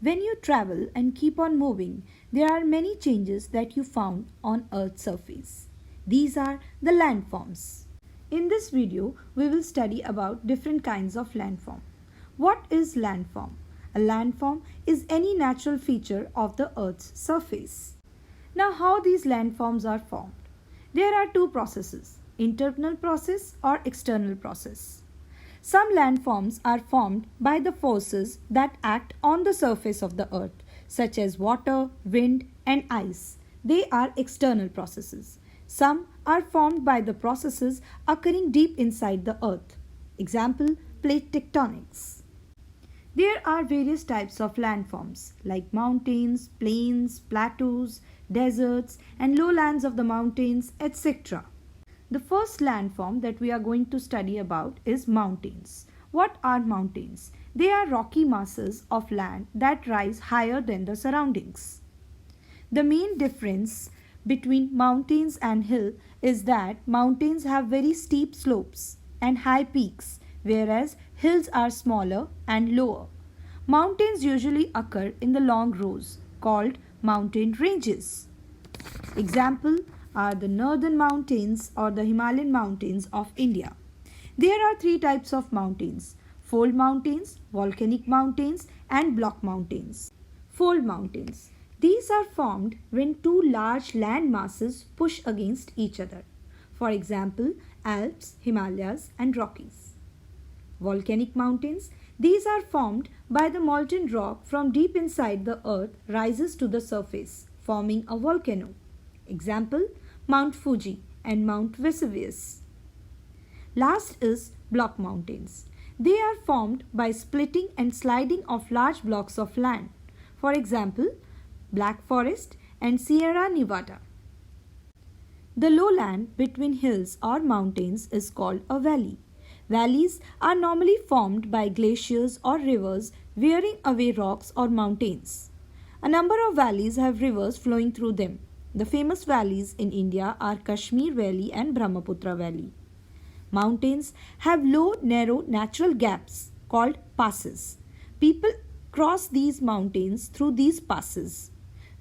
When you travel and keep on moving, there are many changes that you found on Earth's surface. These are the landforms. In this video, we will study about different kinds of landform. What is landform? A landform is any natural feature of the Earth's surface. Now, how these landforms are formed? There are two processes, internal process or external process. Some landforms are formed by the forces that act on the surface of the earth, such as water, wind, and ice. They are external processes. Some are formed by the processes occurring deep inside the earth. Example, plate tectonics. There are various types of landforms like mountains, plains, plateaus, deserts, and lowlands of the mountains, etc. The first landform that we are going to study about is mountains. What are mountains? They are rocky masses of land that rise higher than the surroundings. The main difference between mountains and hill is that mountains have very steep slopes and high peaks, whereas hills are smaller and lower. Mountains usually occur in the long rows called mountain ranges. Example are the northern mountains or the Himalayan mountains of India. There are three types of mountains: fold mountains, volcanic mountains, and block mountains. Fold mountains. These are formed when two large land masses push against each other. For example, Alps, Himalayas, and Rockies. Volcanic mountains. These are formed by the molten rock from deep inside the earth rises to the surface, forming a volcano. Example, Mount Fuji and Mount Vesuvius. Last is block mountains. They are formed by splitting and sliding of large blocks of land. For example, Black Forest and Sierra Nevada. The lowland between hills or mountains is called a valley. Valleys are normally formed by glaciers or rivers wearing away rocks or mountains. A number of valleys have rivers flowing through them. The famous valleys in India are Kashmir Valley and Brahmaputra Valley. Mountains have low, narrow natural gaps called passes. People cross these mountains through these passes.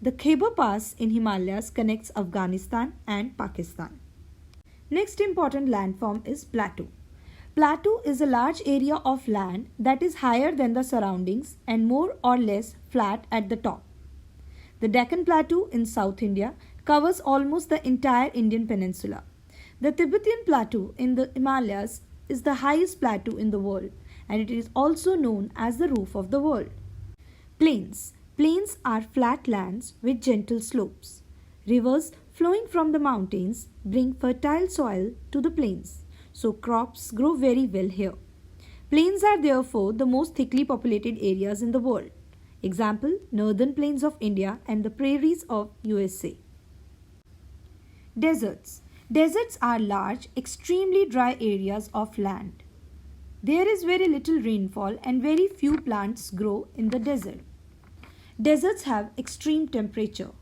The Khyber Pass in Himalayas connects Afghanistan and Pakistan. Next important landform is plateau. Plateau is a large area of land that is higher than the surroundings and more or less flat at the top. The Deccan Plateau in South India covers almost the entire Indian peninsula. The Tibetan Plateau in the Himalayas is the highest plateau in the world, and it is also known as the roof of the world. Plains. Plains are flat lands with gentle slopes. Rivers flowing from the mountains bring fertile soil to the plains, so crops grow very well here. Plains are therefore the most thickly populated areas in the world. Example, northern plains of India and the prairies of USA. Deserts. Deserts are large, extremely dry areas of land. There is very little rainfall and very few plants grow in the desert. Deserts have extreme temperature.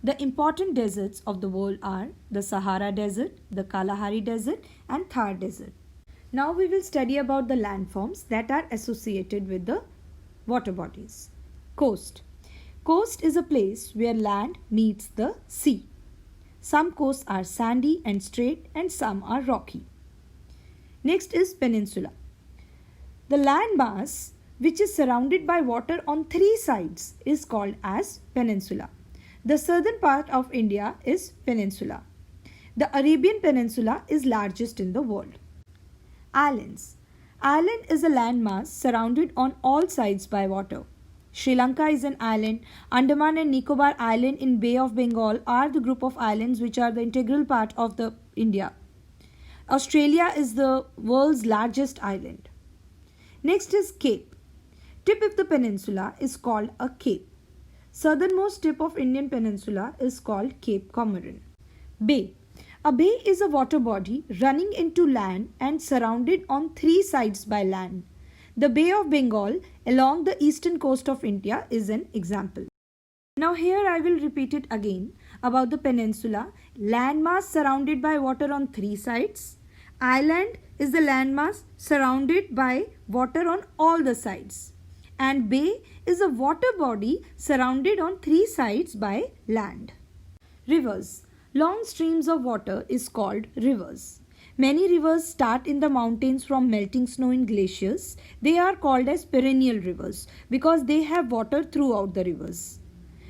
The important deserts of the world are the Sahara Desert, the Kalahari Desert, and Thar Desert. Now we will study about the landforms that are associated with the water bodies. Coast. Coast is a place where land meets the sea. Some coasts are sandy and straight and some are rocky. Next is peninsula. The land mass which is surrounded by water on three sides is called as peninsula. The southern part of India is peninsula. The Arabian Peninsula is largest in the world. Islands. Island is a landmass surrounded on all sides by water. Sri Lanka is an island. Andaman and Nicobar Island in Bay of Bengal are the group of islands which are the integral part of the India. Australia is the world's largest island. Next is cape. Tip of the peninsula is called a cape. Southernmost tip of Indian peninsula is called Cape Comorin. Bay. A bay is a water body running into land and surrounded on three sides by land. The Bay of Bengal along the eastern coast of India is an example. Now here I will repeat it again about the peninsula. Landmass surrounded by water on three sides. Island is the landmass surrounded by water on all the sides. And bay is a water body surrounded on three sides by land. Rivers. Long streams of water is called rivers. Many rivers start in the mountains from melting snow in glaciers. They are called as perennial rivers because they have water throughout the rivers.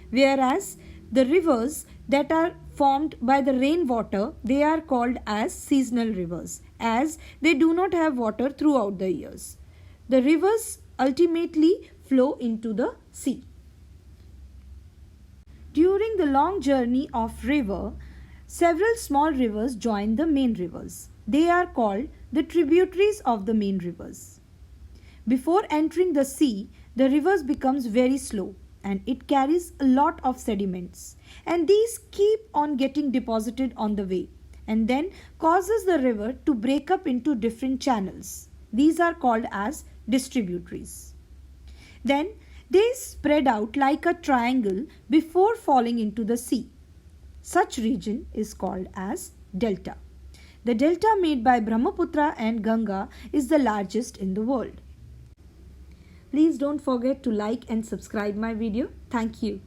Whereas the rivers that are formed by the rainwater, they are called as seasonal rivers as they do not have water throughout the years. The rivers ultimately flow into the sea. During the long journey of river, several small rivers join the main rivers. They are called the tributaries of the main rivers. Before entering the sea, the rivers becomes very slow and it carries a lot of sediments, and these keep on getting deposited on the way and then causes the river to break up into different channels. These are called as distributaries. Then they spread out like a triangle before falling into the sea. Such region is called as delta. The delta made by Brahmaputra and Ganga is the largest in the world. Please don't forget to like and subscribe my video. Thank you.